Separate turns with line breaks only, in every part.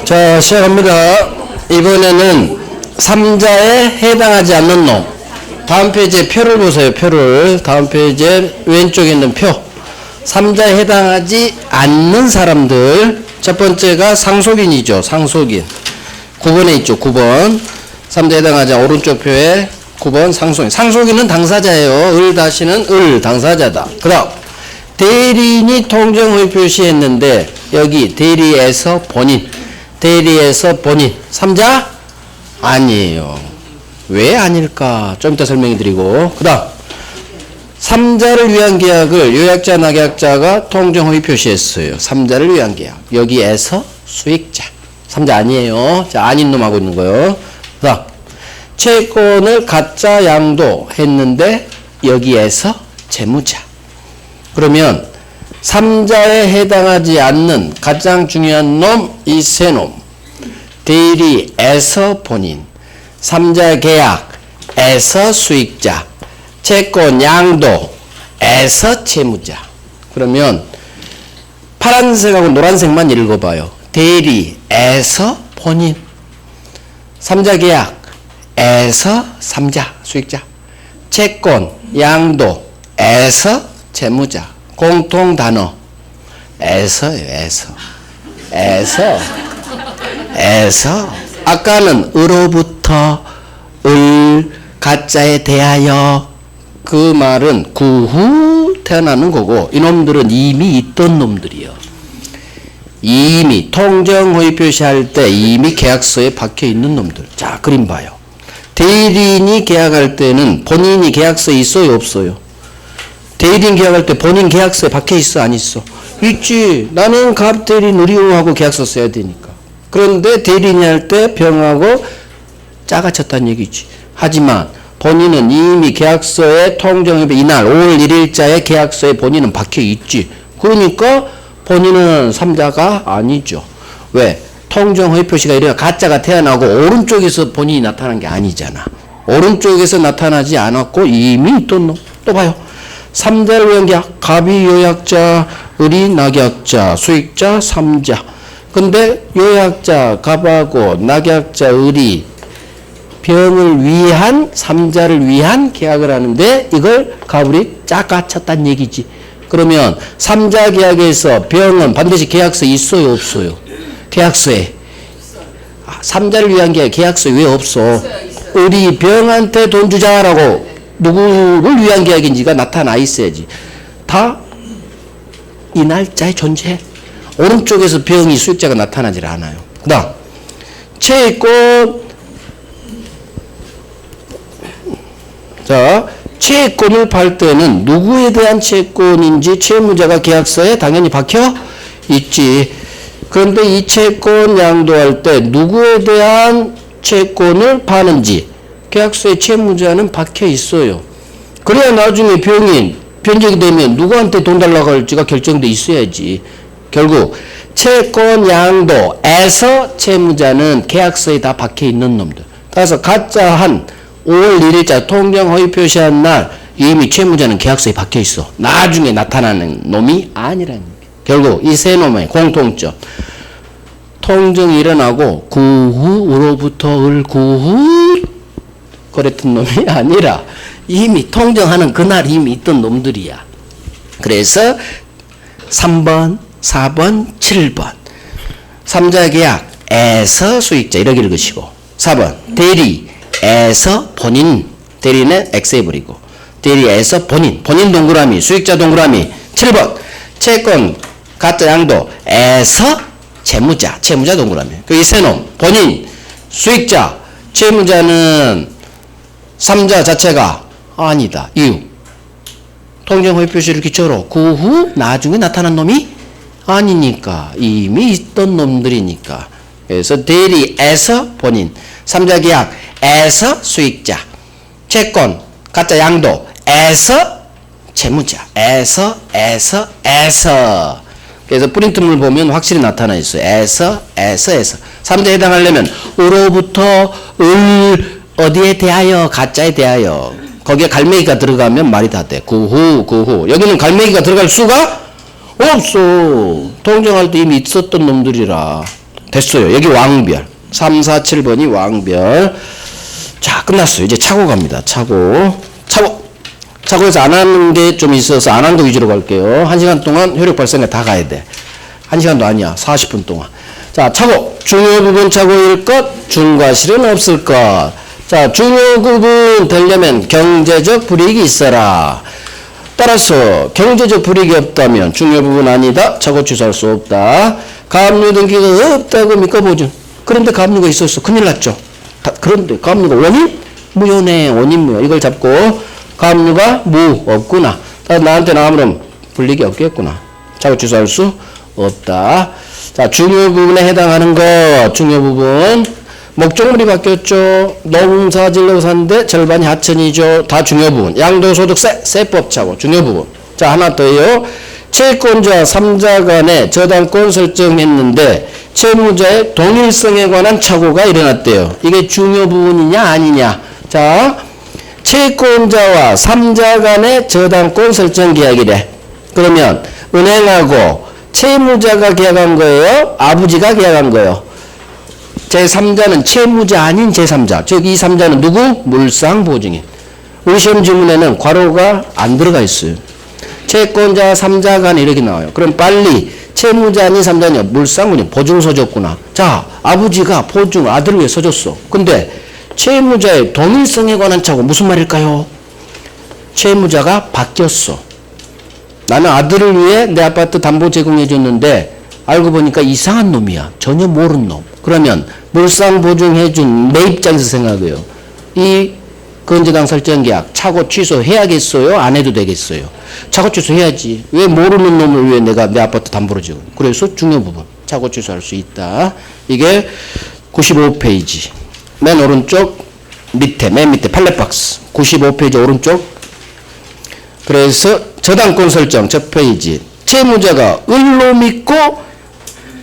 자, 시작합니다. 이번에는 3자에 해당하지 않는 놈. 다음 페이지에 표를 보세요. 표를. 다음 페이지에 왼쪽에 있는 표. 3자에 해당하지 않는 사람들. 첫 번째가 상속인이죠. 상속인. 9번에 있죠. 9번. 3자에 해당하지 않는 오른쪽 표에 9번 상속인. 상속인은 당사자예요. 을 다시는 을 당사자다. 그 다음 대리인이 통정의 표시했는데 여기 대리에서 본인. 대리에서 본인. 3자? 아니에요. 왜 아닐까? 좀 이따 설명해 드리고. 그 다음 3자를 위한 계약을 요약자, 낙약자가 통정의 표시했어요. 3자를 위한 계약. 여기에서 수익자. 3자 아니에요. 자, 아닌 놈 하고 있는 거요. 그 다음 채권을 가짜 양도했는데 여기에서 채무자. 그러면 3자에 해당하지 않는 가장 중요한 놈, 이 세 놈. 대리에서 본인, 3자 계약에서 수익자, 채권 양도에서 채무자. 그러면 파란색하고 노란색만 읽어봐요. 대리에서 본인, 3자 계약에서 3자 수익자, 채권 양도에서 채무자. 공통 단어 에서요. 에서 아까는 으로부터 을 가짜에 대하여 그 말은 그 후 태어나는 거고 이놈들은 이미 있던 놈들이요. 이미 통정의 표시할 때 이미 계약서에 박혀 있는 놈들. 자, 그림 봐요. 대리인이 계약할 때는 본인이 계약서에 있어요, 없어요? 대리인 계약할 때 본인 계약서에 박혀 있어, 안 있어? 있지. 나는 갑대리인 의료하고 계약서 써야 되니까. 그런데 대리인이 할 때 병하고 짜가 쳤다는 얘기지. 하지만 본인은 이미 계약서에 통정협의 이날 5월 1일자에 계약서에 본인은 박혀 있지. 그러니까 본인은 3자가 아니죠. 왜? 통정의 표시가 이래 가짜가 태어나고 오른쪽에서 본인이 나타난 게 아니잖아. 오른쪽에서 나타나지 않았고 이미 있던 놈. 또 봐요. 3자를 위한 계약, 갑이 요약자, 을이 낙약자, 수익자, 3자. 근데 요약자, 갑하고 낙약자, 을이 병을 위한, 3자를 위한 계약을 하는데 이걸 갑을이 짝아쳤다는 얘기지. 그러면 3자 계약에서 병은 반드시 계약서에 있어요, 없어요? 계약서에. 3자를 위한 계약서에 왜 없어? 을이 병한테 돈 주자라고 누구를 위한 계약인지가 나타나 있어야지. 다 이 날짜에 존재해. 오른쪽에서 병이 수익자가 나타나질 않아요. 그 다음 채권. 자, 채권을 팔 때는 누구에 대한 채권인지 채무자가 계약서에 당연히 박혀 있지. 그런데 이 채권 양도할 때 누구에 대한 채권을 파는지 계약서에 채무자는 박혀 있어요. 그래야 나중에 변적이 되면 누구한테 돈 달라고 할지가 결정돼 있어야지. 결국 채권 양도에서 채무자는 계약서에 다 박혀 있는 놈들. 따라서 가짜한 5월 1일자 통정 허위 표시한 날 이미 채무자는 계약서에 박혀 있어. 나중에 나타나는 놈이 아니라는 거예요. 결국 이 세 놈의 공통점. 통정이 일어나고 그 후로부터 그 후 그랬던 놈이 아니라 이미 통정하는 그날 이미 있던 놈들이야. 그래서 3번, 4번, 7번 3자 계약에서 수익자 이렇게 읽으시고 4번 대리에서 본인 대리는 X에 버리고 대리에서 본인 동그라미 수익자 동그라미 7번 채권 가짜 양도에서 채무자 동그라미 이 세 놈 본인 수익자 채무자는 3자 자체가 아니다. 이유. 통정허위 표시를 기초로 그 후 나중에 나타난 놈이 아니니까. 이미 있던 놈들이니까. 그래서 대리에서 본인, 3자 계약에서 수익자, 채권, 가짜 양도에서 채무자, 에서. 그래서 프린트물 보면 확실히 나타나 있어요. 에서. 3자에 해당하려면 으로부터 을 어디에 대하여? 가짜에 대하여. 거기에 갈매기가 들어가면 말이 다 돼. 그 후. 여기는 갈매기가 들어갈 수가 없어. 통정할 때 이미 있었던 놈들이라. 됐어요. 여기 왕별. 3, 4, 7번이 왕별. 자, 끝났어요. 이제 차고 갑니다. 차고. 차고에서 안 하는 게 좀 있어서 안 한 거 위주로 갈게요. 1시간 동안 효력 발생에 다 가야 돼. 1시간도 아니야. 40분 동안. 자, 차고. 중요 부분 차고일 것, 중과실은 없을 것. 자, 중요 부분 되려면 경제적 불이익이 있어라. 따라서 경제적 불이익이 없다면 중요 부분 아니다. 차고 취소할 수 없다. 가압류 등기가 없다고 믿고보죠. 그런데 가압류가 있었어. 큰일 났죠. 그런데 가압류가 원인? 무효네. 원인 무효. 이걸 잡고 가압류가 없구나. 나한테 아무런 불이익이 없겠구나. 차고 취소할 수 없다. 자, 중요 부분에 해당하는 것. 중요 부분. 목적물이 바뀌었죠. 농사 지려고 샀는데 절반이 하천이죠. 다 중요 부분. 양도소득세, 세법 차고 중요 부분. 자, 하나 더요. 채권자와 3자 간에 저당권 설정했는데 채무자의 동일성에 관한 착오가 일어났대요. 이게 중요 부분이냐 아니냐. 자, 채권자와 3자 간의 저당권 설정 계약이래. 그러면 은행하고 채무자가 계약한 거예요? 아버지가 계약한 거예요? 제3자는 채무자 아닌 제3자. 즉 이 3자는 누구? 물상보증인. 우리 시험 지문에는 괄호가 안 들어가 있어요. 채권자 3자 간에 이렇게 나와요. 그럼 빨리 채무자 아닌 3자냐? 물상보증인. 보증서 줬구나. 자, 아버지가 보증 아들을 위해 써줬어. 근데 채무자의 동일성에 관한 착오 무슨 말일까요? 채무자가 바뀌었어. 나는 아들을 위해 내 아파트 담보 제공해 줬는데 알고 보니까 이상한 놈이야. 전혀 모르는 놈. 그러면 물상 보증해준 내 입장에서 생각해요. 이 건재당 설정계약 차고 취소해야겠어요? 안 해도 되겠어요? 차고 취소해야지. 왜 모르는 놈을 위해 내가 내 아파트 담보로 지금. 그래서 중요 부분 차고 취소할 수 있다. 이게 95페이지 맨 오른쪽 밑에 맨 밑에 팔렛박스 95페이지 오른쪽. 그래서 저당권 설정 첫 페이지. 채무자가 을로 믿고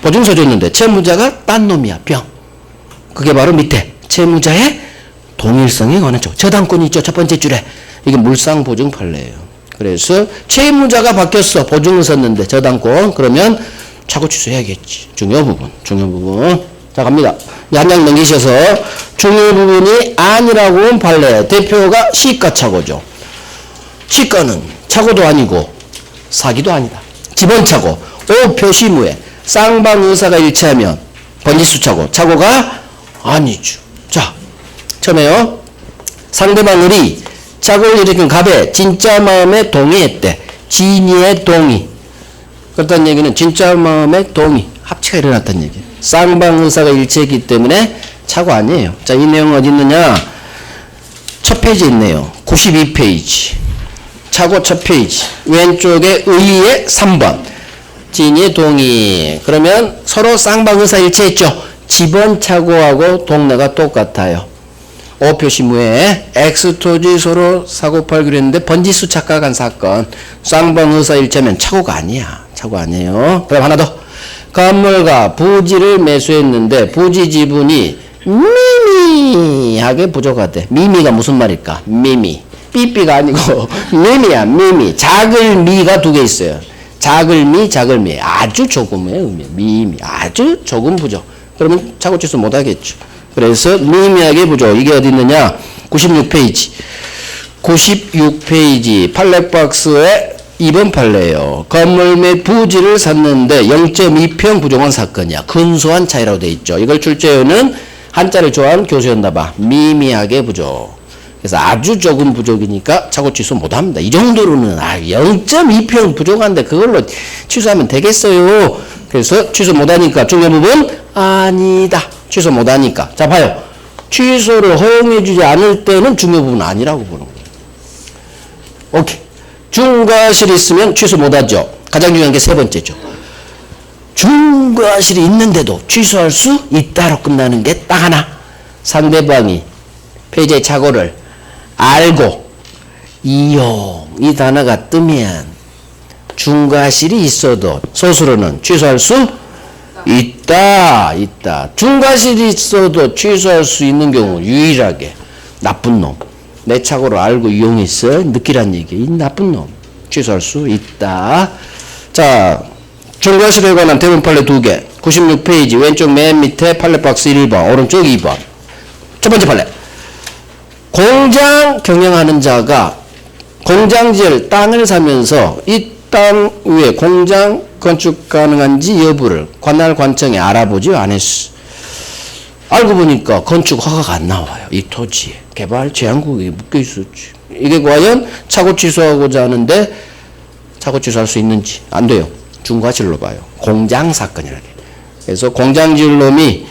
보증서 줬는데 채무자가 딴 놈이야. 병. 그게 바로 밑에 채무자의 동일성에 관한 쪽. 저당권이 있죠. 첫 번째 줄에. 이게 물상보증 판례예요. 그래서 채무자가 바뀌었어. 보증을 썼는데 저당권. 그러면 차고 취소해야겠지. 중요 부분. 중요 부분. 자, 갑니다. 한 장 넘기셔서 중요 부분이 아니라고 한 판례. 대표가 시가차고죠. 시가는 차고도 아니고 사기도 아니다. 지번차고. 오 표시무에 쌍방 의사가 일치하면 번지수 차고. 차고가 아니죠. 자, 처음에요. 상대방 을이 차고를 일으킨 갑에 진짜 마음에 동의했대. 진의의 동의. 그렇다는 얘기는 진짜 마음에 동의. 합치가 일어났다는 얘기예요. 쌍방 의사가 일치했기 때문에 차고 아니에요. 자, 이 내용 어디 있느냐? 첫 페이지에 있네요. 92페이지. 차고 첫 페이지. 왼쪽에 의의 3번. 진의 동의. 그러면 서로 쌍방 의사 일치했죠. 지번 차고하고 동네가 똑같아요. 오표시무에 X토지 서로 사고 팔기로 했는데 번지수 착각한 사건. 쌍방 의사 일치하면 차고가 아니야. 차고 아니에요. 그럼 하나 더. 건물과 부지를 매수했는데 부지 지분이 미미하게 부족하대. 미미가 무슨 말일까? 미미. 삐삐가 아니고 미미야. 미미. 작을 미가 두 개 있어요. 작을 미, 작을 미. 아주 조금의 의미. 미미. 아주 조금 부족. 그러면 차고 취소 못 하겠죠. 그래서 미미하게 부족. 이게 어디 있느냐? 96페이지. 96페이지. 팔렛박스에 2번 판례예요. 건물 및 부지를 샀는데 0.2평 부족한 사건이야. 근소한 차이라고 돼 있죠. 이걸 출제해오는 한자를 좋아하는 교수였나 봐. 미미하게 부족. 그래서 아주 조금 부족이니까 차고 취소 못합니다. 이 정도로는 0.2평 부족한데 그걸로 취소하면 되겠어요. 그래서 취소 못하니까 중요 부분 아니다. 취소 못하니까. 자, 봐요. 취소를 허용해주지 않을 때는 중요 부분 아니라고 보는 거예요. 오케이. 중과실이 있으면 취소 못하죠. 가장 중요한 게 세 번째죠. 중과실이 있는데도 취소할 수 있다로 끝나는 게 딱 하나. 상대방이 폐재 착오를 알고 이용 이 단어가 뜨면 중과실이 있어도 소수로는 취소할 수 있다. 중과실이 있어도 취소할 수 있는 경우 유일하게 나쁜 놈. 내 착오를 알고 이용했어. 느끼란 얘기. 이 나쁜 놈. 취소할 수 있다. 자, 중과실에 관한 대문 판례 2개. 96페이지 왼쪽 맨 밑에 판례 박스 1번, 오른쪽 2번. 첫 번째 판례. 공장 경영하는 자가 공장지을 땅을 사면서 이 땅 위에 공장 건축 가능한지 여부를 관할 관청에 알아보지 않았어. 알고 보니까 건축 허가가 안 나와요. 이 토지에. 개발 제한구역에 묶여 있었지. 이게 과연 착오 취소하고자 하는데 착오 취소할 수 있는지 안 돼요. 중과실로 봐요. 공장 사건이라게. 그래서 공장 지을 놈이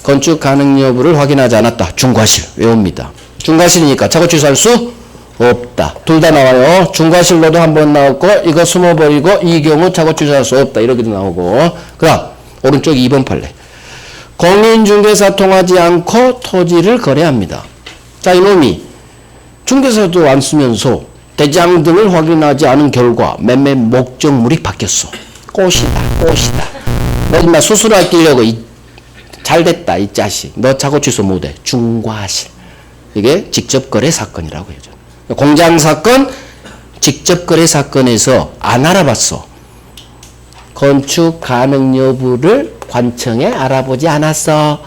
건축 가능 여부를 확인하지 않았다. 중과실 외웁니다. 중과실이니까 착오 취소할 수 없다. 둘 다 나와요. 중과실로도 한 번 나왔고 이거 숨어버리고 이 경우 착오 취소할 수 없다. 이렇게도 나오고. 그 다음 오른쪽 2번 판례. 공인중개사 통하지 않고 토지를 거래합니다. 자, 이놈이 중개사도 안 쓰면서 대장 등을 확인하지 않은 결과 매매 목적물이 바뀌었어. 꽃이다. 너 인마 수수료 끼려고 잘됐다 이 자식. 너 착오 취소 못해. 중과실. 이게 직접거래 사건이라고 해요. 공장사건, 직접거래 사건에서 안 알아봤어. 건축 가능 여부를 관청에 알아보지 않았어.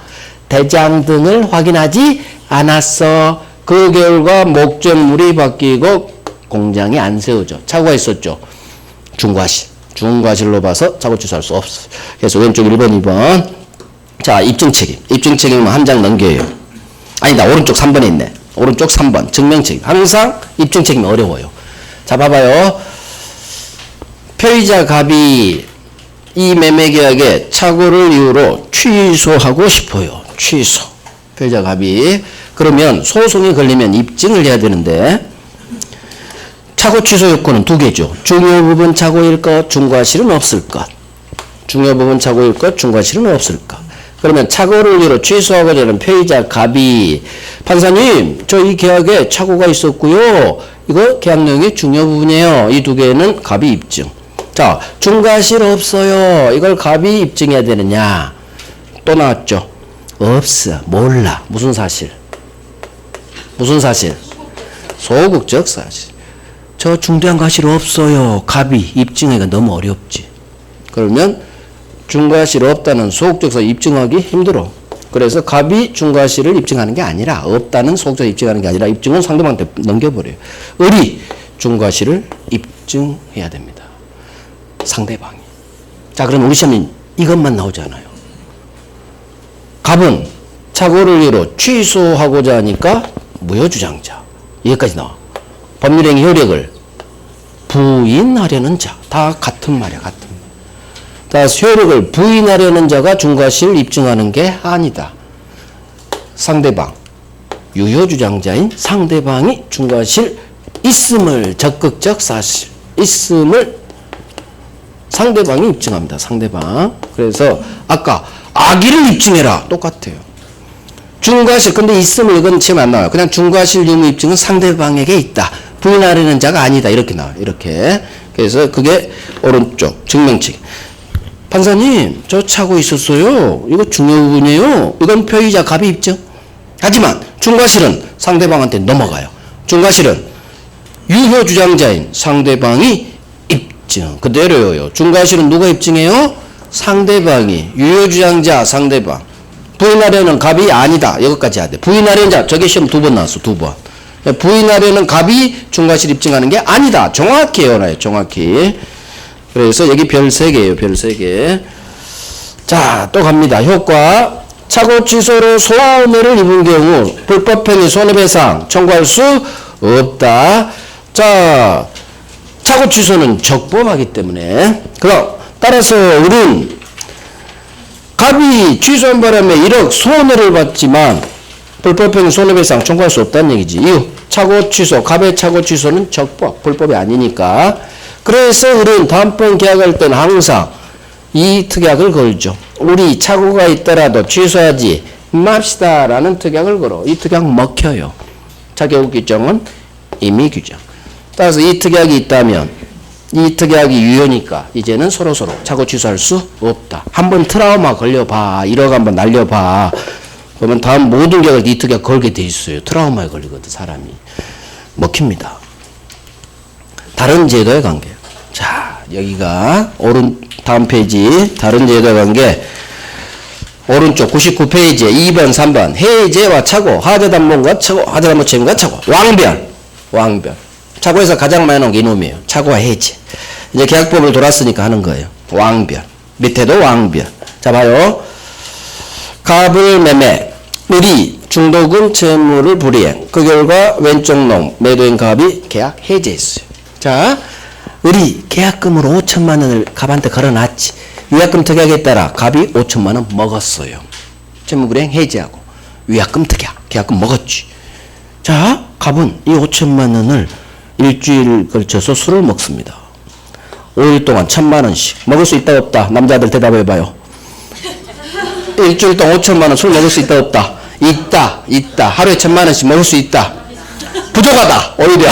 대장 등을 확인하지 않았어. 그 결과 목적물이 바뀌고 공장이 안 세워져. 착오가 있었죠. 중과실로 봐서 착오 취소할 수 없어. 그래서 왼쪽 1번, 2번. 자, 입증책임. 입증책임은 한 장 넘겨요. 아니다, 오른쪽 3번에 있네. 오른쪽 3번 증명책임. 항상 입증책임이 어려워요. 자, 봐봐요. 표의자 갑이 이 매매계약에 착오를 이유로 취소하고 싶어요. 취소. 표의자 갑이. 그러면 소송이 걸리면 입증을 해야 되는데 착오 취소 요건은 두 개죠. 중요 부분 착오일 것, 중과실은 없을 것. 중요 부분 착오일 것, 중과실은 없을 것. 그러면 착오를 이유로 취소하고자 하는 표의자 갑이 판사님, 저 이 계약에 착오가 있었고요. 이거 계약 내용의 중요 부분이에요. 이 두 개는 갑이 입증. 자, 중과실 없어요. 이걸 갑이 입증해야 되느냐? 또 나왔죠. 없어. 몰라. 무슨 사실? 무슨 사실? 소극적 사실. 저 중대한 과실 없어요. 갑이 입증하기가 너무 어렵지. 그러면 중과실 없다는 소극적 사실 입증하기 힘들어. 그래서 갑이 중과실을 입증하는 게 아니라 없다는 소극적 입증하는 게 아니라 입증은 상대방한테 넘겨버려요. 을이 중과실을 입증해야 됩니다. 상대방이. 자, 그럼 우리 시험은 이것만 나오잖아요. 갑은 착오를 이유로 취소하고자 하니까 무효주장자. 여기까지 나와. 법률행위 효력을 부인하려는 자. 다 같은 말이야. 같은 말. 따라서 효력을 부인하려는 자가 중과실 입증하는 게 아니다. 상대방. 유효주장자인 상대방이 중과실 있음을 적극적 사실. 있음을 상대방이 입증합니다. 상대방. 그래서 아까 악의를 입증해라. 똑같아요. 중과실. 근데 있음을 이건 지금 안 나와요. 그냥 중과실 유무 입증은 상대방에게 있다. 부인하려는 자가 아니다. 이렇게 나와요. 이렇게. 그래서 그게 오른쪽 증명책. 판사님, 저 차고 있었어요. 이거 중요 부분이에요. 이건 표의자 갑이 입증. 하지만 중과실은 상대방한테 넘어가요. 중과실은 유효주장자인 상대방이 입증. 그대로요. 중과실은 누가 입증해요? 상대방이. 유효주장자 상대방. 부인하려는 갑이 아니다. 여기까지 해야 돼. 부인하려는 자. 저게 시험 2번 나왔어. 2번. 부인하려는 갑이 중과실 입증하는 게 아니다. 정확히 해요. 정확히. 그래서 여기 별 3개예요. 별 3개. 자, 또 갑니다. 효과. 착오 취소로 손해를 입은 경우 불법행위 손해배상 청구할 수 없다. 자, 착오 취소는 적법하기 때문에. 그럼 따라서 우리는 갑이 취소한 바람에 1억 손해를 봤지만 불법행위 손해배상 청구할 수 없다는 얘기지. 이유. 착오 취소. 갑의 착오 취소는 적법. 불법이 아니니까. 그래서 우리는 다음번 계약할 때는 항상 이 특약을 걸죠. 우리 착오가 있더라도 취소하지 맙시다 라는 특약을 걸어. 이 특약 먹혀요. 자격 규정은 임의 규정. 따라서 이 특약이 있다면 이 특약이 유효니까 이제는 서로서로 착오 취소할 수 없다. 한번 트라우마 걸려봐. 1억 한번 날려봐. 그러면 다음 모든 계약을 이 특약 걸게 돼 있어요. 트라우마에 걸리거든 사람이. 먹힙니다. 다른 제도의 관계. 자, 여기가 다음 페이지 다른 제도의 관계. 오른쪽 99페이지에 2번, 3번 해제와 차고, 하자단본과 차고, 하자단본 책임과 차고, 왕변. 차고에서 가장 많이 나온 게 이놈이에요. 차고와 해제. 이제 계약법을 돌았으니까 하는 거예요. 왕변. 밑에도 왕변. 자, 봐요. 갑을 매매, 을이 중도금 채무를 불이행. 그 결과 왼쪽 놈, 매도인 갑이 계약 해제했어요. 자, 을이 계약금으로 5천만 원을 갑한테 걸어놨지. 위약금 특약에 따라 갑이 5천만 원 먹었어요. 채무불이행 해제하고 위약금 특약, 계약금 먹었지. 자, 갑은 이 5천만 원을 일주일 걸쳐서 술을 먹습니다. 5일 동안 1,000만 원씩 먹을 수 있다 없다? 남자들 대답해봐요. 일주일 동안 5천만 원 술 먹을 수 있다 없다? 있다. 하루에 1,000만 원씩 먹을 수 있다. 부족하다. 오히려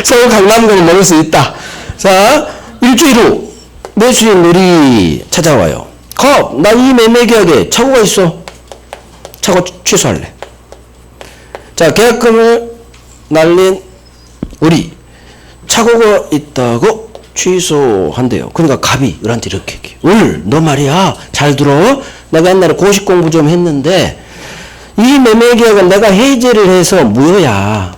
서울 강남구는 먹을 수 있다. 자, 일주일 후 매수인 을이 찾아와요. 갑, 나 이 매매계약에 착오가 있어. 착오 취소할래. 자, 계약금을 날린 을이 착오가 있다고 취소한대요. 그러니까 갑이 을한테 이렇게 얘기해. 을, 너 말이야. 잘 들어. 내가 옛날에 고시 공부 좀 했는데 이 매매계약은 내가 해제를 해서 무효야.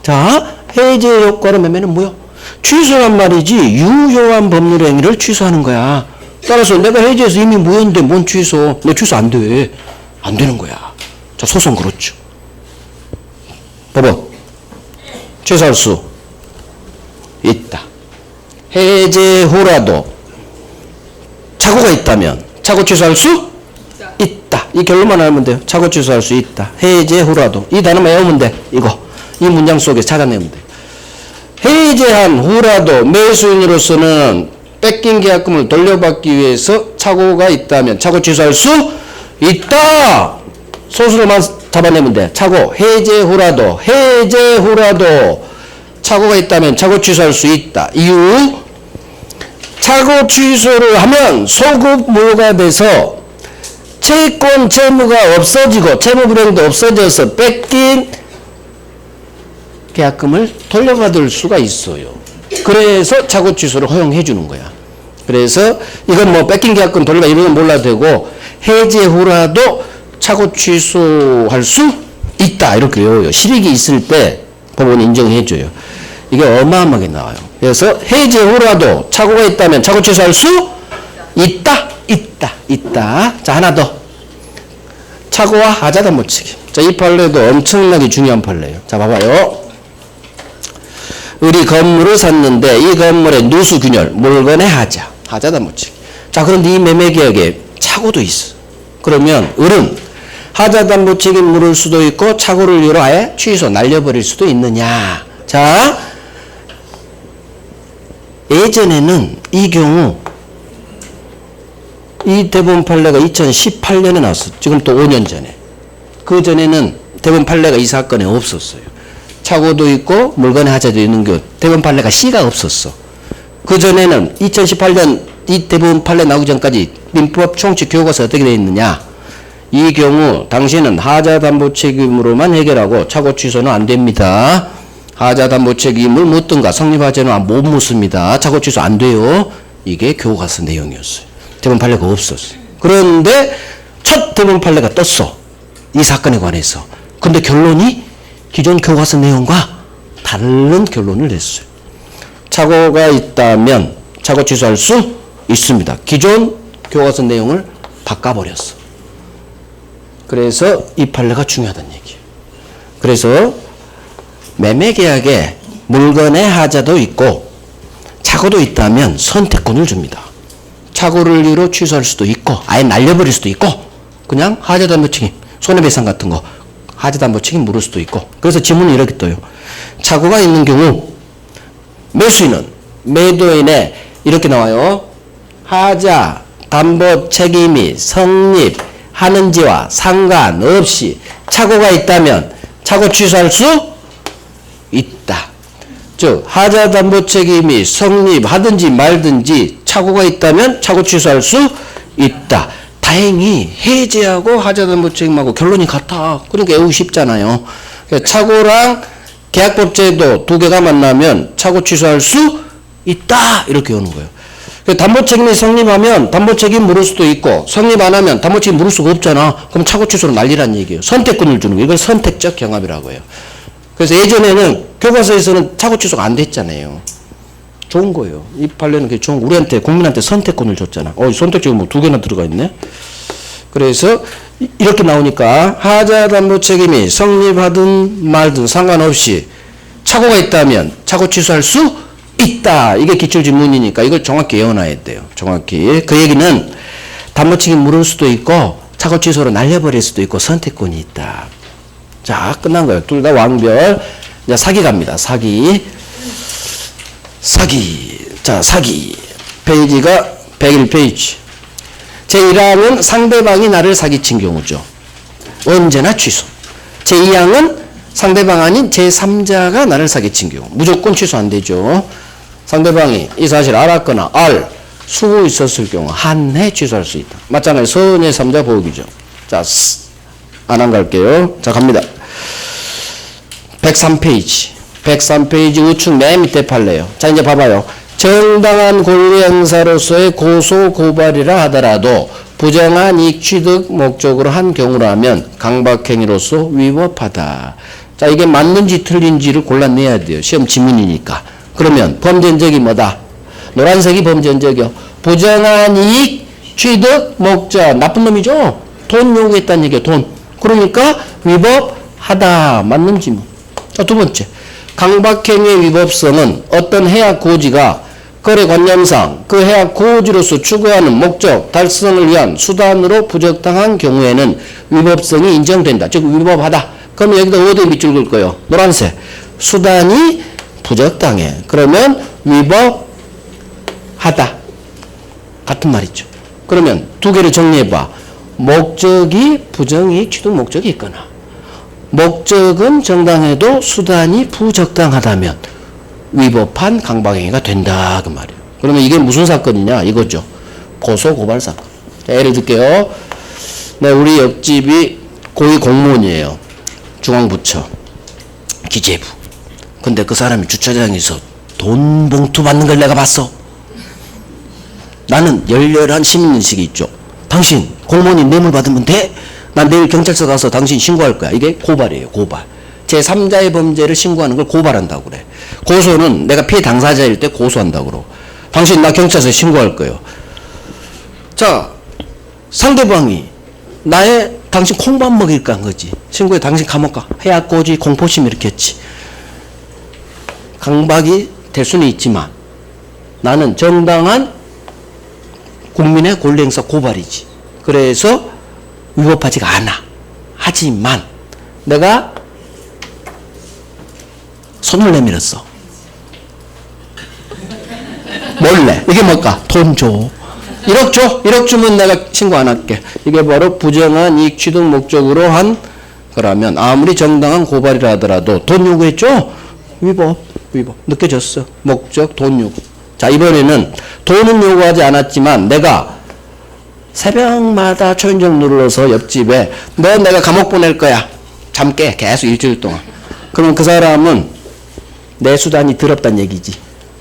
자, 해제 효과로 매매는 무효. 취소란 말이지 유효한 법률 행위를 취소하는 거야. 따라서 내가 해제해서 이미 무효인데 뭔 취소. 내 취소 안 돼. 안 되는 거야. 자, 소송 그렇죠. 봐봐. 취소할 수 있다. 해제 후라도 착오가 있다면 착오 취소할 수 있다. 이 결론만 알면 돼요. 착오 취소할 수 있다. 해제 후라도. 이 단어만 외우면 돼. 이거. 이 문장 속에서 찾아내면 돼. 해제한 후라도 매수인으로서는 뺏긴 계약금을 돌려받기 위해서 착오가 있다면 착오 취소할 수 있다. 소수로만 잡아내면 돼. 착오. 해제 후라도. 착오가 있다면 착오 취소할 수 있다. 이유. 착오 취소를 하면 소급 무효가 돼서 채권 채무가 없어지고 채무불이행도 없어져서 뺏긴 계약금을 돌려받을 수가 있어요. 그래서 착오 취소를 허용해 주는 거야. 그래서 이건 뭐 뺏긴 계약금 돌려받 이런 건 몰라도 되고 해제 후라도 착오 취소할 수 있다. 이렇게 외워요. 실익이 있을 때 법원이 인정해 줘요. 이게 어마어마하게 나와요. 그래서 해제 후라도 착오가 있다면 착오 취소할 수 있다. 자, 하나 더. 착오와 하자담보 책임. 자, 이 판례도 엄청나게 중요한 판례예요. 자, 봐봐요. 을이 건물을 샀는데 이 건물의 누수균열, 물건의 하자담보 책임. 자, 그런데 이 매매계약에 착오도 있어. 그러면 을은 하자담보 책임 물을 수도 있고 착오를 이유로 아예 취소, 날려버릴 수도 있느냐. 자, 예전에는 이 경우 이 대법원 판례가 2018년에 나왔어. 지금 또 5년 전에. 그 전에는 대법원 판례가 이 사건에 없었어요. 착오도 있고 물건의 하자도 있는 게 대법원 판례가 C가 없었어. 그 전에는 2018년 이 대법원 판례 나오기 전까지 민법 총칙 교과서 어떻게 되어 있느냐. 이 경우 당신은 하자담보 책임으로만 해결하고 착오 취소는 안 됩니다. 하자담보 책임을 묻든가 성립하자는 못 묻습니다. 착오 취소 안 돼요. 이게 교과서 내용이었어요. 대법원 판례가 없었어요. 그런데 첫 대법원 판례가 떴어. 이 사건에 관해서. 근데 결론이 기존 교과서 내용과 다른 결론을 냈어요. 착오가 있다면 착오 취소할 수 있습니다. 기존 교과서 내용을 바꿔버렸어. 그래서 이 판례가 중요하다는 얘기예요. 그래서 매매계약에 물건의 하자도 있고 착오도 있다면 선택권을 줍니다. 착오를 이유로 취소할 수도 있고 아예 날려버릴 수도 있고 그냥 하자담보 책임, 손해배상 같은 거 하자담보 책임 물을 수도 있고. 그래서 지문은 이렇게 떠요. 착오가 있는 경우 매수인은 매도인의 이렇게 나와요. 하자 담보 책임이 성립하는지와 상관없이 착오가 있다면 착오 취소할 수 있다. 즉 하자 담보 책임이 성립하든지 말든지 착오가 있다면 착오 취소할 수 있다. 다행히 해제하고 하자 담보 책임하고 결론이 같아. 그러니까 외우기 쉽잖아요. 착오랑 계약법 제도 두 개가 만나면 착오 취소할 수 있다. 이렇게 오는 거예요. 담보 책임이 성립하면 담보 책임 물을 수도 있고 성립 안 하면 담보 책임 물을 수가 없잖아. 그럼 착오 취소로 난리란 얘기예요. 선택권을 주는 거예요. 이걸 선택적 경합이라고 해요. 그래서 예전에는 교과서에서는 착오 취소가 안 됐잖아요. 좋은 거예요. 이 판례는 그게 좋은 거. 우리한테 국민한테 선택권을 줬잖아. 선택적이 뭐 2개나 들어가 있네. 그래서 이렇게 나오니까 하자 담보 책임이 성립하든 말든 상관없이 착오가 있다면 착오 취소할 수 있다. 이게 기출지문이니까 이걸 정확히 외워놔야 돼요. 정확히. 그 얘기는 담보 책임 물을 수도 있고 착오 취소로 날려버릴 수도 있고 선택권이 있다. 자, 끝난 거예요. 둘 다 완별. 이제 사기 갑니다. 사기. 자, 사기. 페이지가 101페이지. 제1항은 상대방이 나를 사기친 경우죠. 언제나 취소. 제2항은 상대방 아닌 제3자가 나를 사기친 경우. 무조건 취소 안 되죠. 상대방이 이 사실 알았거나 수고 있었을 경우 한 해 취소할 수 있다. 맞잖아요. 선의 3자 보기죠. 자, 안 갈게요. 자, 갑니다. 103페이지. 103페이지 우측 맨 밑에 판례요. 자, 이제 봐봐요. 정당한 권리 행사로서의 고소 고발이라 하더라도 부정한 이익 취득 목적으로 한 경우라면 강박행위로서 위법하다. 자, 이게 맞는지 틀린지를 골라내야 돼요. 시험 지문이니까. 그러면 범죄적이 뭐다? 노란색이 범죄적이요. 부정한 이익 취득 목적. 나쁜 놈이죠. 돈 요구했다는 얘기예요. 돈. 그러니까 위법하다. 맞는지 뭐. 자, 두 번째. 강박행위의 위법성은 어떤 해악 고지가 거래관념상 그 해악 고지로서 추구하는 목적 달성을 위한 수단으로 부적당한 경우에는 위법성이 인정된다. 즉 위법하다. 그럼 여기다 어디 밑줄 긋을 거예요? 노란색. 수단이 부적당해. 그러면 위법하다. 같은 말이죠. 그러면 두 개를 정리해봐. 목적이 부정이익 취득 목적이 있거나 목적은 정당해도 수단이 부적당하다면 위법한 강박행위가 된다. 그 말이에요. 그러면 이게 무슨 사건이냐? 이거죠. 고소고발 사건. 자, 예를 들게요. 네, 우리 옆집이 고위 공무원이에요. 중앙부처 기재부. 근데 그 사람이 주차장에서 돈 봉투 받는 걸 내가 봤어. 나는 열렬한 시민인식이 있죠. 당신 공무원이 뇌물 받으면 돼? 난 내일 경찰서 가서 당신 신고할 거야. 이게 고발이에요. 고발. 제3자의 범죄를 신고하는 걸 고발한다고 그래. 고소는 내가 피해 당사자일 때 고소한다고 그러고. 당신 나 경찰서에 신고할 거예요. 자, 상대방이 당신 콩밥 먹일까 한 거지. 신고해 당신 감옥 가. 해악 고지 공포심 일으켰지. 강박이 될 수는 있지만 나는 정당한 국민의 권리행사 고발이지. 그래서 위법하지가 않아. 하지만 내가 손을 내밀었어. 몰래. 이게 뭘까? 돈 줘. 1억 줘. 1억 주면 내가 신고 안 할게. 이게 바로 부정한 이익 취득 목적으로 한 거라면 아무리 정당한 고발이라 하더라도 돈 요구했죠? 위법. 느껴졌어. 목적, 돈 요구. 자, 이번에는 돈은 요구하지 않았지만 내가 새벽마다 초인종 눌러서 옆집에 너 내가 감옥 보낼 거야. 잠 깨. 계속 일주일 동안. 그러면 그 사람은 내 수단이 더럽다는 얘기지.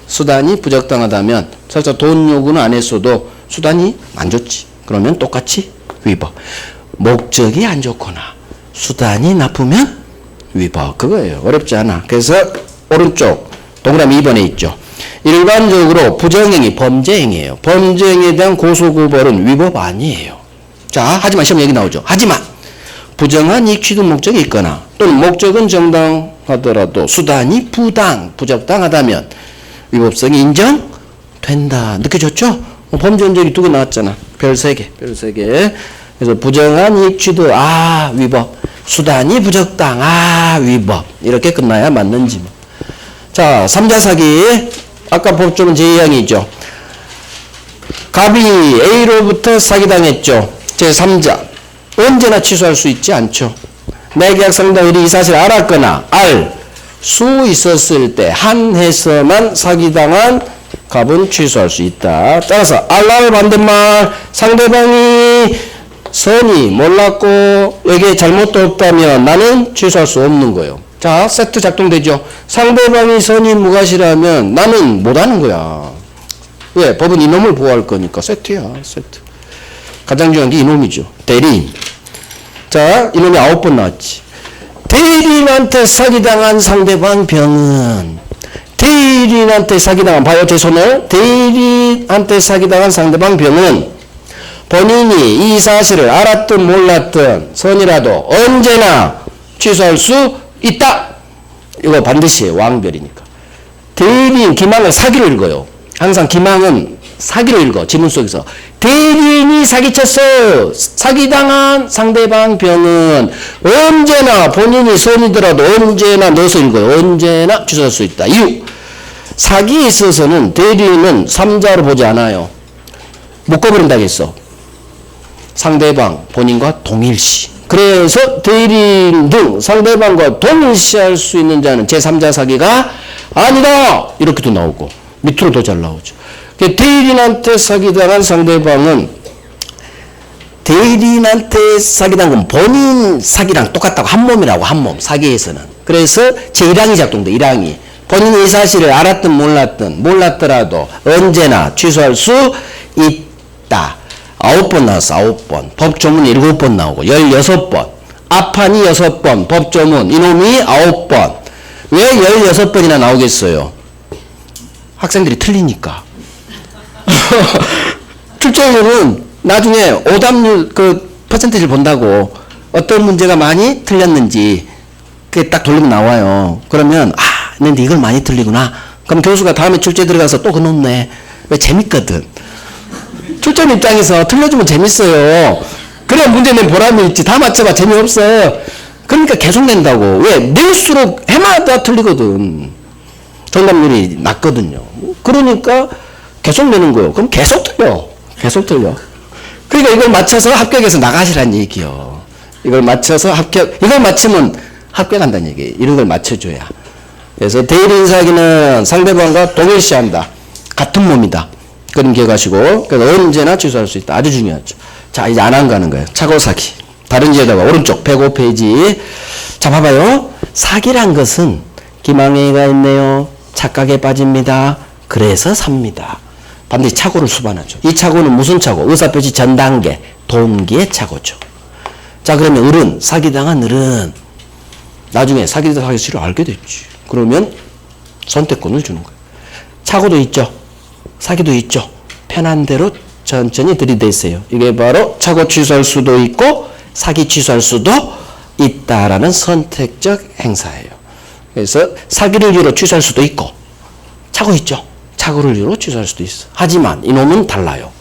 수단이 부적당하다면 설사 돈 요구는 안 했어도 수단이 안 좋지. 그러면 똑같이 위법. 목적이 안 좋거나 수단이 나쁘면 위법. 그거예요. 어렵지 않아. 그래서 오른쪽 동그라미 2번에 있죠. 일반적으로 부정행위, 범죄행위예요. 범죄행위에 대한 고소고발은 위법 아니에요. 자, 하지만 시험 얘기 나오죠. 하지만 부정한 이익 취득 목적이 있거나 또는 목적은 정당하더라도 수단이 부적당하다면 위법성이 인정된다. 느껴졌죠? 범죄 흔적이 2개 나왔잖아. 별 3개. 그래서 부정한 이익 취득, 위법. 수단이 부적당, 위법. 이렇게 끝나야 맞는지 뭐. 자, 3자 사기. 아까 법조문 제2항이죠. 갑이 A로부터 사기당했죠. 제3자. 언제나 취소할 수 있지 않죠. 내 계약 상당일이 이 사실을 알았거나 알 수 있었을 때 한해서만 사기당한 갑은 취소할 수 있다. 따라서 알라의 반대말 상대방이 선이 몰랐고 여기에 잘못도 없다면 나는 취소할 수 없는 거예요. 자, 세트 작동되죠. 상대방이 선이 무과시라면 나는 못하는 거야. 왜? 법은 이놈을 보호할 거니까. 세트야, 세트. 가장 중요한 게 이놈이죠. 대리인. 자, 이놈이 9번 나왔지. 대리인한테 사기당한 상대방 병은, 대리인한테 사기당한, 봐요, 제 손을. 대리인한테 사기당한 상대방 병은 본인이 이 사실을 알았든 몰랐든 선이라도 언제나 취소할 수 있다. 이거 반드시 왕별이니까. 대리인, 기망은 사기를 읽어요. 항상 기망은 사기를 읽어. 지문 속에서. 대리인이 사기쳤어. 사기당한 상대방 병은 언제나 본인이 선이더라도 언제나 넣어서 읽어요. 언제나 취소할 수 있다. 이유. 사기에 있어서는 대리인은 3자로 보지 않아요. 묶어버린다겠어. 상대방, 본인과 동일시. 그래서 대리인 등 상대방과 동일시할 수 있는 자는 제3자 사기가 아니다. 이렇게도 나오고 밑으로 더 잘 나오죠. 대리인한테 사기당한 상대방은 대리인한테 사기당한 건 본인 사기랑 똑같다고 한 몸이라고 한 몸 사기에서는. 그래서 제1항이 작동돼. 1항이 본인이 이 사실을 알았든 몰랐든 몰랐더라도 언제나 취소할 수 있다. 9번 나왔어. 9번. 법조문 7번 나오고 16번. 앞판이 6번. 법조문 이놈이 9번. 왜 16번이나 나오겠어요? 학생들이 틀리니까. 출제율은 나중에 오답률 그 퍼센티지를 본다고 어떤 문제가 많이 틀렸는지 그게 딱 돌리면 나와요. 그러면 근데 이걸 많이 틀리구나. 그럼 교수가 다음에 출제 들어가서 또 그놓네. 왜? 재밌거든. 출전 입장에서 틀려주면 재밌어요. 그래야 문제 낸 보람이 있지. 다 맞춰봐 재미없어. 그러니까 계속 낸다고. 왜? 낼수록 해마다 틀리거든. 정답률이 낮거든요. 그러니까 계속 내는 거예요. 그럼 계속 틀려. 계속 틀려. 그러니까 이걸 맞춰서 합격해서 나가시란 얘기요. 이걸 맞춰서 이걸 맞추면 합격한다는 얘기예요. 이런 걸 맞춰줘야. 그래서 대리인 사기는 상대방과 동일시한다. 같은 몸이다. 그럼 기억하시고, 그러니까 언제나 취소할 수 있다. 아주 중요하죠. 자, 이제 안 가는 거예요. 착오사기. 다른 지에다가 오른쪽 105페이지. 자, 봐봐요. 사기란 것은 기망행위가 있네요. 착각에 빠집니다. 그래서 삽니다. 반드시 착오를 수반하죠. 이 착오는 무슨 착오? 의사표시 전 단계, 동기의 착오죠. 자, 그러면 을은, 사기당한 을은 나중에 사기당한 사실을 알게 됐지. 그러면 선택권을 주는 거예요. 착오도 있죠. 사기도 있죠. 편한 대로 천천히 들이대세요. 이게 바로 착오 취소할 수도 있고 사기 취소할 수도 있다라는 선택적 행사예요. 그래서 사기를 이유로 취소할 수도 있고 착오 있죠. 착오를 이유로 취소할 수도 있어. 하지만 이놈은 달라요.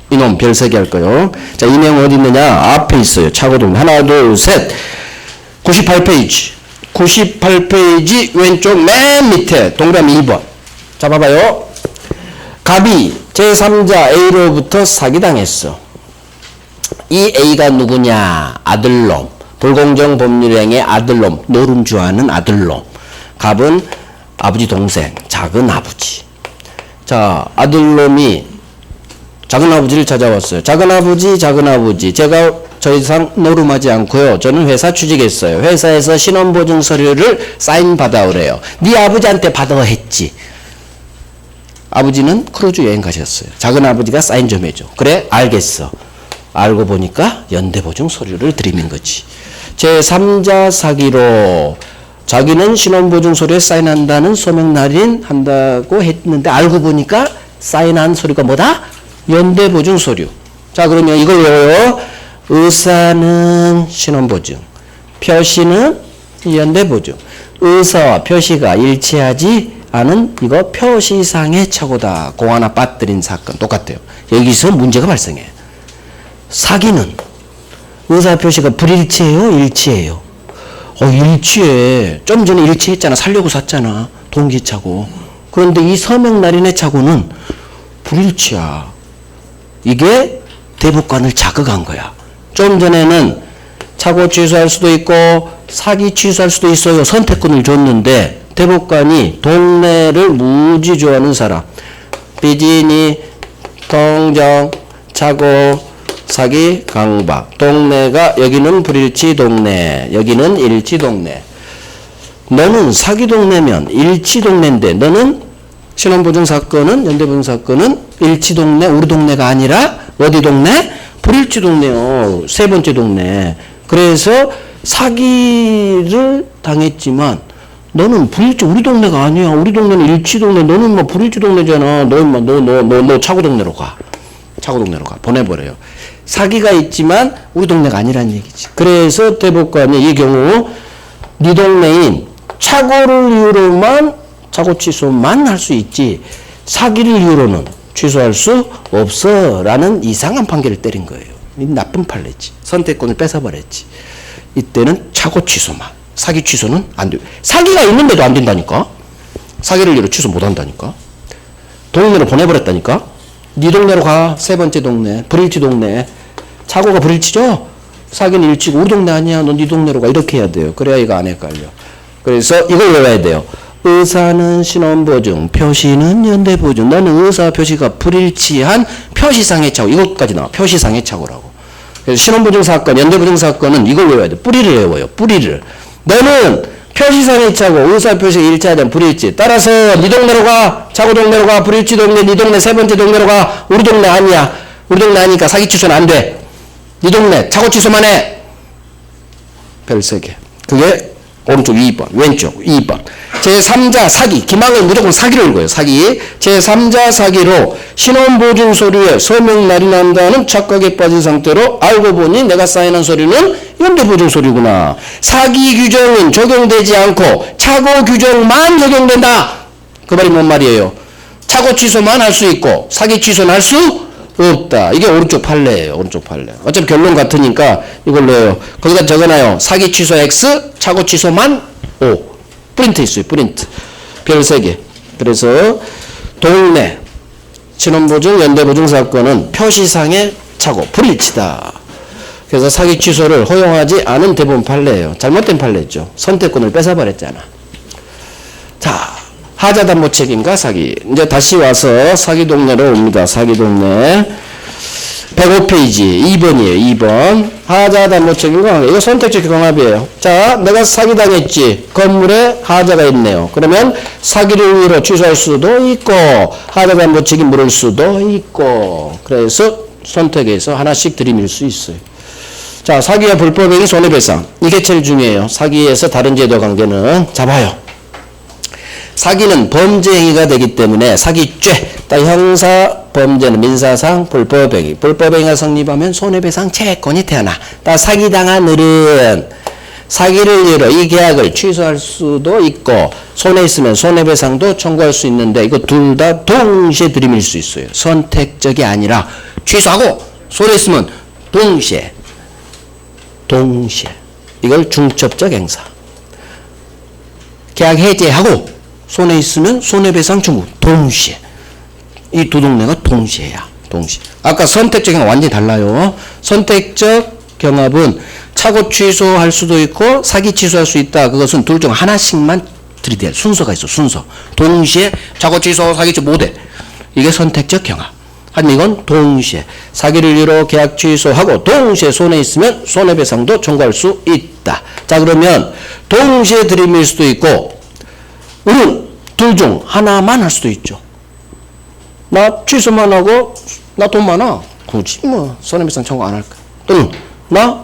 이놈 별 3개 할 거예요. 자, 이 내용 어디 있느냐? 앞에 있어요. 착오도 하나, 둘, 셋. 98페이지. 98페이지 왼쪽 맨 밑에 동그라미 2번. 자, 봐봐요. 갑이 제3자 A로부터 사기당했어. 이 A가 누구냐? 아들놈. 불공정 법률행위의 아들놈. 노름주하는 아들놈. 갑은 아버지 동생, 작은 아버지. 자, 아들놈이 작은 아버지를 찾아왔어요. 작은 아버지, 제가 더 이상 노름하지 않고요. 저는 회사 취직했어요. 회사에서 신원보증 서류를 사인 받아오래요. 네 아버지한테 받아 했지. 아버지는 크루즈 여행 가셨어요. 작은 아버지가 사인 좀 해줘. 그래, 알겠어. 알고 보니까 연대보증 서류를 드리는 거지. 제3자 사기로 자기는 신원보증 서류에 사인한다는 서명 날인 한다고 했는데 알고 보니까 사인한 서류가 뭐다? 연대보증 서류. 자, 그러면 이걸 외워요. 의사는 신원보증, 표시는 연대보증. 의사와 표시가 일치하지 않은 이거 표시상의 착오다. 공 하나 빠뜨린 사건 똑같아요. 여기서 문제가 발생해. 사기는 의사 표시가 불일치해요? 일치해요? 일치해. 좀 전에 일치했잖아. 살려고 샀잖아. 동기착오. 그런데 이 서명날인의 착오는 불일치야. 이게 대법관을 자극한 거야. 좀 전에는 착오 취소할 수도 있고 사기 취소할 수도 있어요. 선택권을 줬는데 대법관이 동네를 무지 좋아하는 사람, 비지니, 동정, 착오, 사기, 강박. 동네가 여기는 불일치 동네, 여기는 일치 동네. 너는 사기 동네면 일치 동네인데 너는 신원보증 사건은, 연대보증 사건은 일치 동네, 우리 동네가 아니라 어디 동네? 불일치 동네요. 세 번째 동네. 그래서 사기를 당했지만 너는 불일치 우리 동네가 아니야. 우리 동네는 일치 동네. 너는 뭐 불일치 동네잖아. 너 차고 동네로 가. 차고 동네로 가. 보내버려요. 사기가 있지만 우리 동네가 아니란 얘기지. 그래서 대법관이 이 경우 네 동네인 차고를 이유로만 차고 취소만 할 수 있지 사기를 이유로는 취소할 수 없어 라는 이상한 판결을 때린 거예요. 이 나쁜 판례지. 선택권을 뺏어버렸지. 이때는 차고 취소만. 사기 취소는 안 돼. 사기가 있는데도 안 된다니까. 사기를 이유로 취소 못 한다니까. 동네로 보내버렸다니까. 네 동네로 가. 세 번째 동네. 불일치 동네. 차고가 불일치죠? 사기는 일치고 우리 동네 아니야. 너 네 동네로 가. 이렇게 해야 돼요. 그래야 이거 안 헷갈려. 그래서 이걸 외워야 돼요. 의사는 신원보증, 표시는 연대보증. 너는 의사 표시가 불일치한 표시상의 차고. 이것까지 나와. 표시상의 차고라고. 그래서 신원보증 사건, 연대보증 사건은 이걸 외워야 돼. 뿌리를 외워요. 뿌리를. 너는 표시상의 차고 의사 표시가 일치하지 않은 불일치. 따라서 네 동네로 가. 차고 동네로 가. 불일치 동네. 네 동네 세 번째 동네로 가. 우리 동네 아니야. 우리 동네 아니니까 사기 취소는 안 돼. 네 동네 차고 취소만 해. 별 3개. 그게 오른쪽 2번, 왼쪽 2번. 제3자 사기. 기망은 무조건 사기를 읽어요. 사기. 제3자 사기로 신원보증 서류에 서명 날이 난다는 착각에 빠진 상태로 알고 보니 내가 사인한 서류는 연대보증 서류구나. 사기 규정은 적용되지 않고 차고 규정만 적용된다. 그 말이 뭔 말이에요? 차고 취소만 할 수 있고 사기 취소는 할 수 없다. 이게 오른쪽 판례예요. 오른쪽 판례. 어차피 결론 같으니까 이걸로요. 거기다 적어놔요. 사기 취소 X, 차고 취소만 O. 프린트 있어요. 프린트. 별 3개. 그래서 동네 신원보증, 연대보증 사건은 표시상의 차고 불일치다. 그래서 사기 취소를 허용하지 않은 대법원 판례예요. 잘못된 판례죠. 선택권을 뺏어버렸잖아. 자, 하자담보 책임과 사기. 이제 다시 와서 사기 동네로 옵니다. 사기 동네. 105페이지 2번이에요. 2번. 하자담보 책임과 이거 선택적 경합이에요. 자, 내가 사기당했지. 건물에 하자가 있네요. 그러면 사기를 이유로 취소할 수도 있고 하자담보 책임 물을 수도 있고 그래서 선택해서 하나씩 들이밀 수 있어요. 자, 사기와 불법행위 손해배상. 이게 제일 중요해요. 사기에서 다른 제도 관계는 잡아요. 사기는 범죄 행위가 되기 때문에 사기죄, 형사 범죄는 민사상 불법행위, 불법행위가 성립하면 손해배상 채권이 태어나. 사기당한 을은 사기를 이유로 이 계약을 취소할 수도 있고 손해 있으면 손해배상도 청구할 수 있는데 이거 둘 다 동시에 들이밀 수 있어요. 선택적이 아니라 취소하고 손해 있으면 동시에 이걸 중첩적 행사. 계약 해제하고 손해 있으면 손해배상 청구 동시에. 이 두 동네가 동시에야. 동시에. 아까 선택적 경합 완전히 달라요. 선택적 경합은 차고 취소할 수도 있고 사기 취소할 수 있다. 그것은 둘 중 하나씩만 들이대야 순서가 있어. 순서. 동시에 차고 취소 사기 취소 못해. 이게 선택적 경합. 하지만 이건 동시에 사기를 이유로 계약 취소하고 동시에 손해 있으면 손해배상도 청구할 수 있다. 자, 그러면 동시에 들이밀 수도 있고 우리는 둘 중 하나만 할 수도 있죠. 나 취소만 하고 나 돈 많아. 굳이 뭐 손해배상 청구 안 할까. 또는 나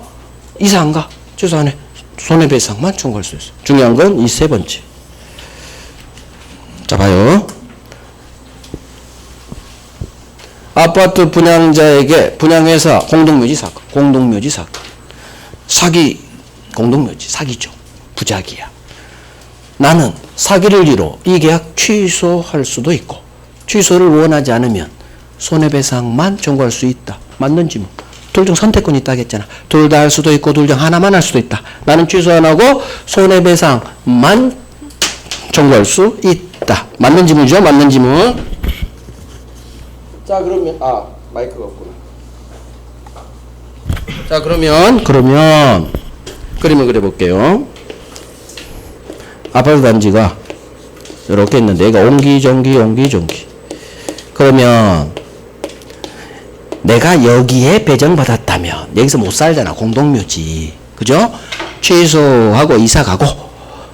이사 안 가. 취소 안 해. 손해배상만 청구할 수 있어. 중요한 건 이 세 번째. 자, 봐요. 아파트 분양자에게 분양회사 공동묘지 사건. 사기, 공동묘지, 사기죠. 부작이야. 나는 사기를 이유로 이 계약 취소할 수도 있고 취소를 원하지 않으면 손해배상만 청구할 수 있다. 맞는지 뭐. 둘 중 선택권이 있다 했잖아. 둘 다 할 수도 있고 둘 중 하나만 할 수도 있다. 나는 취소 안 하고 손해배상만 청구할 수 있다. 맞는 지문이죠. 맞는 지문. 자, 그러면 마이크가 없구나. 자, 그러면 그림을 그려볼게요. 아파트 단지가 이렇게 있는데 얘가 옹기종기. 그러면 내가 여기에 배정받았다면 여기서 못 살잖아. 공동묘지. 그죠? 취소하고 이사 가고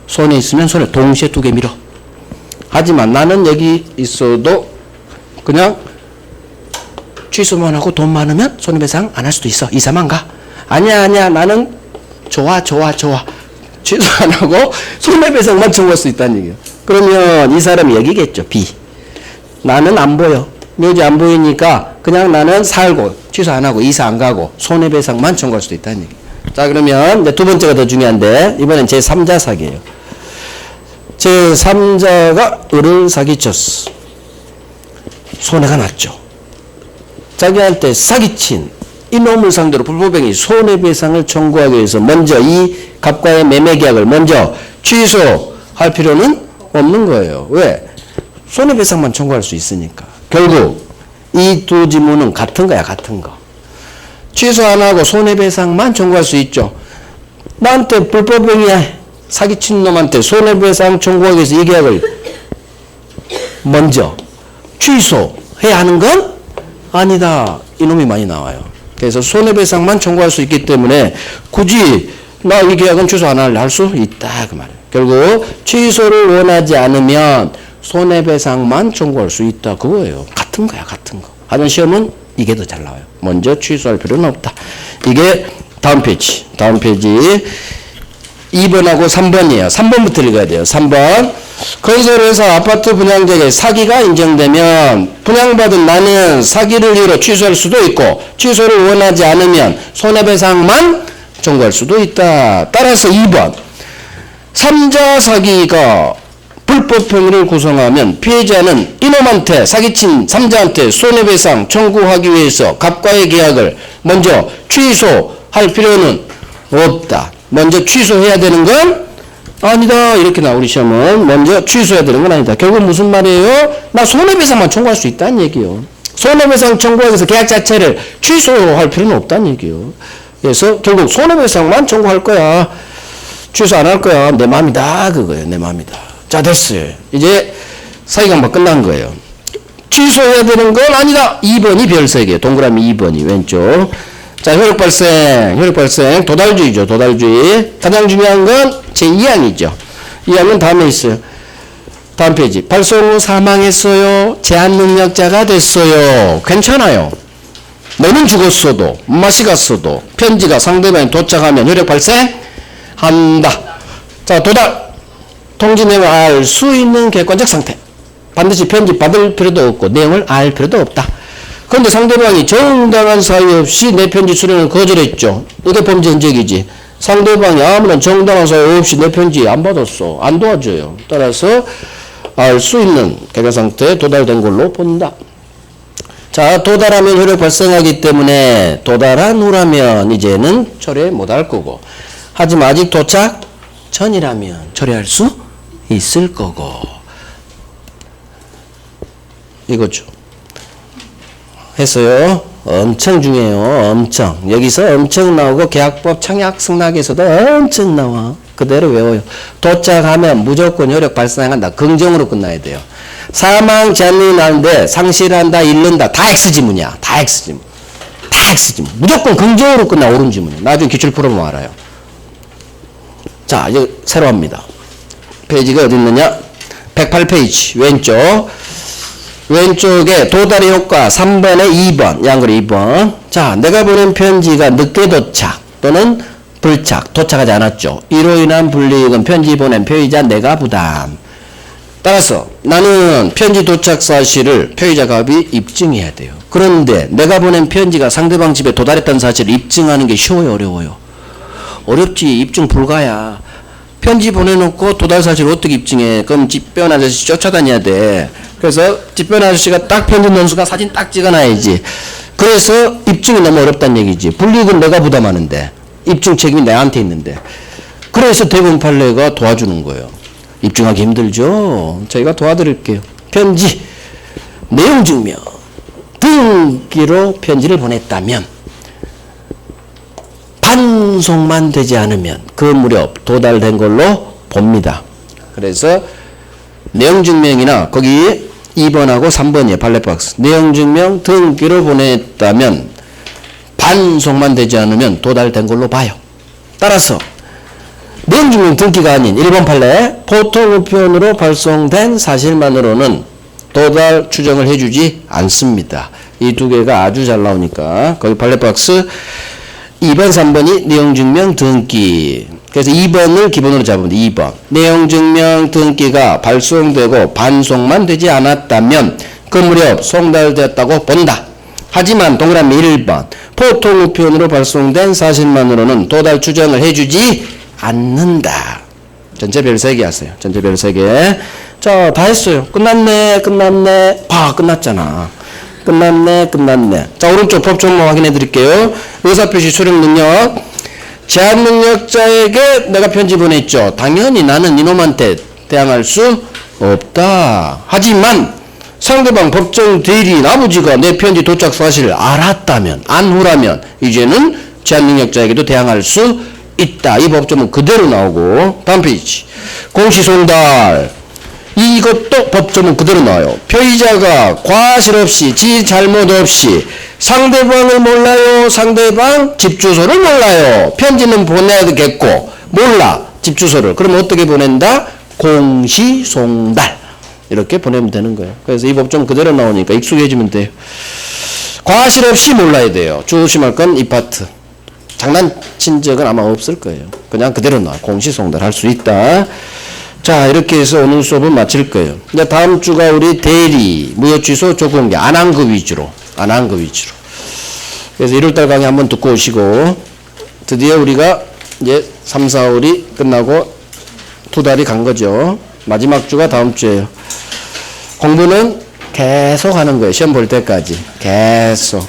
손에 있으면 손에 동시에 두 개 밀어. 하지만 나는 여기 있어도 그냥 취소만 하고 돈 많으면 손해배상 안 할 수도 있어. 이사만 가. 아니야 나는 좋아. 취소 안 하고 손해배상만 청구할 수 있다는 얘기예요. 그러면 이 사람이 여기겠죠. B. 나는 안 보여. 묘지 안 보이니까 그냥 나는 살고 취소 안 하고 이사 안 가고 손해배상만 청구할 수 있다는 얘기예요. 자, 그러면 이제 두 번째가 더 중요한데 이번엔 제3자 사기예요. 제3자가 을을 사기쳤어. 손해가 났죠. 자기한테 사기친 이놈을 상대로 불법행위 손해배상을 청구하기 위해서 먼저 이 갑과의 매매계약을 먼저 취소할 필요는 없는 거예요. 왜? 손해배상만 청구할 수 있으니까. 결국 이 두 지문은 같은 거야. 같은 거. 취소 안 하고 손해배상만 청구할 수 있죠. 나한테 불법행위야 사기친 놈한테 손해배상 청구하기 위해서 이 계약을 먼저 취소해야 하는 건 아니다. 이놈이 많이 나와요. 그래서 손해배상만 청구할 수 있기 때문에 굳이 나 이 계약은 취소 안 할래 할 수 있다 그 말이에요. 결국 취소를 원하지 않으면 손해배상만 청구할 수 있다 그거예요. 같은 거야. 같은 거. 하는 시험은 이게 더 잘 나와요. 먼저 취소할 필요는 없다. 이게 다음 페이지. 2번하고 3번이에요. 3번부터 읽어야 돼요. 3번. 건설회사 아파트 분양자에게 사기가 인정되면 분양받은 나는 사기를 이유로 취소할 수도 있고 취소를 원하지 않으면 손해배상만 청구할 수도 있다. 따라서 2번. 3자 사기가 불법행위를 구성하면 피해자는 이놈한테 사기친 3자한테 손해배상 청구하기 위해서 갑과의 계약을 먼저 취소할 필요는 없다. 먼저 취소해야 되는 건 아니다. 이렇게 나오는 시험은 먼저 취소해야 되는 건 아니다. 결국 무슨 말이에요? 나 손해배상만 청구할 수 있다는 얘기예요. 손해배상 청구하기 위해서 계약 자체를 취소할 필요는 없다는 얘기예요. 그래서 결국 손해배상만 청구할 거야. 취소 안 할 거야. 내 맘이다. 그거예요. 내 맘이다. 자, 됐어요. 이제 사기강박 끝난 거예요. 취소해야 되는 건 아니다. 2번이 별색이에요. 동그라미 2번이 왼쪽. 자, 효력발생. 도달주의죠. 도달주의. 가장 중요한 건 제2항이죠. 2항은 다음에 있어요. 다음 페이지. 발송 후 사망했어요. 제한 능력자가 됐어요. 괜찮아요. 너는 죽었어도, 맛이 갔어도, 편지가 상대방에 도착하면 효력발생 한다. 자, 도달. 통지 내용을 알 수 있는 객관적 상태. 반드시 편지 받을 필요도 없고 내용을 알 필요도 없다. 그런데 상대방이 정당한 사유 없이 내 편지 수령을 거절했죠. 이게 범죄 흔적이지. 상대방이 아무런 정당한 사유 없이 내 편지 안 받았어. 안 도와줘요. 따라서 알 수 있는 객관 상태에 도달된 걸로 본다. 자, 도달하면 효력 발생하기 때문에 도달한 후라면 이제는 처리 못할 거고, 하지만 아직 도착 전이라면 처리할 수 있을 거고. 이거죠. 했어요. 엄청 중요해요. 엄청. 여기서 엄청 나오고 계약법 청약 승낙에서도 엄청 나와. 그대로 외워요. 도착하면 무조건 효력 발생한다. 긍정으로 끝나야 돼요. 사망 제한이 나는데 상실한다, 잃는다. 다 X지문이야. 다 X지문. 다 X지문. 무조건 긍정으로 끝나. 옳은 지문이야. 나중에 기출 풀어보면 알아요. 자, 이제 새로 합니다. 페이지가 어디 있느냐? 108페이지 왼쪽. 왼쪽에 도달의 효과 3번에 2번, 양글 2번. 자, 내가 보낸 편지가 늦게 도착 또는 불착, 도착하지 않았죠. 이로 인한 불이익은 편지 보낸 피의자 내가 부담. 따라서 나는 편지 도착 사실을 피의자 갑이 입증해야 돼요. 그런데 내가 보낸 편지가 상대방 집에 도달했다는 사실을 입증하는 게 쉬워요, 어려워요? 어렵지. 입증 불가야. 편지 보내놓고 도달 사실을 어떻게 입증해? 그럼 집배원 아저씨 쫓아다녀야 돼. 그래서 집배원 아저씨가 딱 편지 넣은 순간 사진 딱 찍어놔야지. 그래서 입증이 너무 어렵다는 얘기지. 불이익은 내가 부담하는데 입증 책임이 내한테 있는데. 그래서 대부분 판례가 도와주는 거예요. 입증하기 힘들죠. 저희가 도와드릴게요. 편지 내용 증명 등기로 편지를 보냈다면 반송만 되지 않으면 그 무렵 도달된 걸로 봅니다. 그래서 내용증명이나 거기 2번하고 3번이에요. 발레박스. 내용증명 등기를 보냈다면 반송만 되지 않으면 도달된 걸로 봐요. 따라서 내용 증명 등기가 아닌 1번 판례 보통 우편으로 발송된 사실만으로는 도달 추정을 해주지 않습니다. 이 두 개가 아주 잘 나오니까 거기 판례 박스 2번 3번이 내용 증명 등기. 그래서 2번을 기본으로 잡으면 돼. 2번 내용 증명 등기가 발송되고 반송만 되지 않았다면 그 무렵 송달되었다고 본다. 하지만 동그라미 1번 보통 우편으로 발송된 사실만으로는 도달 추정을 해주지 않는다. 전체 별 3개 하세요. 전체 별 3개. 자, 다 했어요. 끝났네. 끝났잖아. 끝났네. 자, 오른쪽 법 종목 확인해 드릴게요. 의사표시 수령 능력. 제한 능력자에게 내가 편지 보냈죠. 당연히 나는 이놈한테 대항할 수 없다. 하지만 상대방 법정 대리인 아버지가 내 편지 도착 사실을 알았다면, 안후라면 이제는 제한 능력자에게도 대항할 수 있다. 이 법조문 그대로 나오고. 다음 페이지. 공시송달. 이것도 법조문 그대로 나와요. 피의자가 과실 없이, 지 잘못 없이 상대방을 몰라요. 상대방 집 주소를 몰라요. 편지는 보내야겠고 몰라 집 주소를. 그럼 어떻게 보낸다? 공시송달. 이렇게 보내면 되는 거예요. 그래서 이 법조문 그대로 나오니까 익숙해지면 돼요. 과실 없이 몰라야 돼요. 조심할 건 이 파트. 장난친 적은 아마 없을 거예요. 그냥 그대로 나와. 공시송달 할 수 있다. 자, 이렇게 해서 오늘 수업은 마칠 거예요. 이제 다음 주가 우리 대리, 무효취소, 조공개, 안 한 거 위주로. 그래서 1월달 강의 한번 듣고 오시고, 드디어 우리가 이제 3, 4, 5이 끝나고 2달이 간 거죠. 마지막 주가 다음 주예요. 공부는 계속 하는 거예요. 시험 볼 때까지. 계속.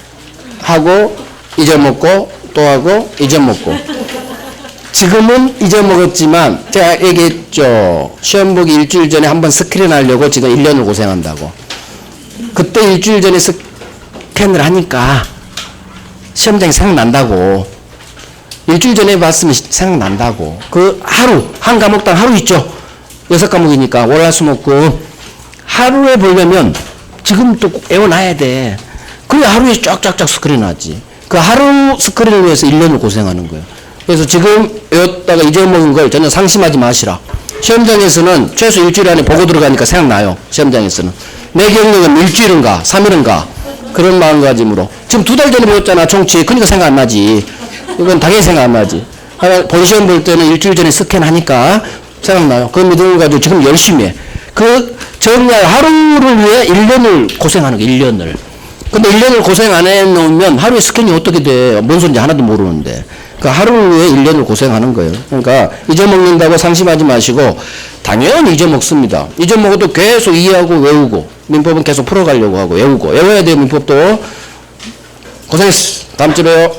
하고, 잊어먹고, 또 하고, 잊어먹고. 지금은 잊어먹었지만 제가 얘기했죠. 시험 보기 일주일 전에 한번 스크린 하려고 지금 1년을 고생한다고. 그때 일주일 전에 스캔을 하니까 시험장이 생각난다고. 일주일 전에 봤으면 생각난다고. 그 하루, 한 과목당 하루 있죠. 6과목이니까 월화수목금. 하루에 보려면 지금 또 애워놔야 돼. 그래야 하루에 쫙쫙쫙 스크린 하지. 그 하루 스크린을 위해서 1년을 고생하는 거예요. 그래서 지금 외웠다가 잊어먹은 걸 전혀 상심하지 마시라. 시험장에서는 최소 일주일 안에 보고 들어가니까 생각나요. 시험장에서는. 내 기억력은 일주일인가 3일인가 그런 마음가짐으로. 지금 2달 전에 배웠잖아 총치. 그러니까 생각 안 나지. 이건 당연히 생각 안 나지. 본시험 볼 때는 일주일 전에 스캔하니까 생각나요. 그 믿음을 가지고 지금 열심히 해. 그 정말 하루를 위해 1년을 고생하는 거야. 1년을. 근데 1년을 고생 안 해놓으면 하루에 스캔이 어떻게 돼. 뭔 소리인지 하나도 모르는데. 그 하루를 위해 1년을 고생하는 거예요. 그러니까 잊어먹는다고 상심하지 마시고 당연히 잊어먹습니다. 잊어먹어도 계속 이해하고 외우고 민법은 계속 풀어가려고 하고 외우고 외워야 돼요. 민법도. 고생했어. 다음 주에 봬요.